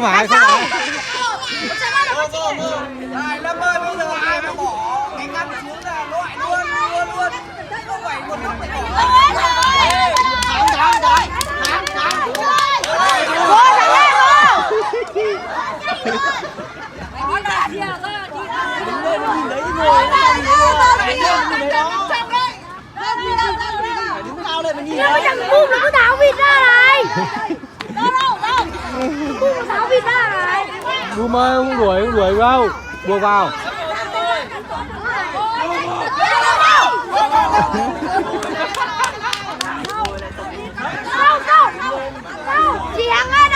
phải không phải? Này Lâm ơi, bây giờ ai mà bỏ cái ngăn xuống là loại luôn. Không phải một lúc phải bỏ. Nhưng mà thằng Bung nó cứ tháo vịt ra này. Đâu. Bung nó tháo vịt ra này. Bung ơi, không đuổi đâu. Buộc vào. Đâu. Chị Hằng ơi.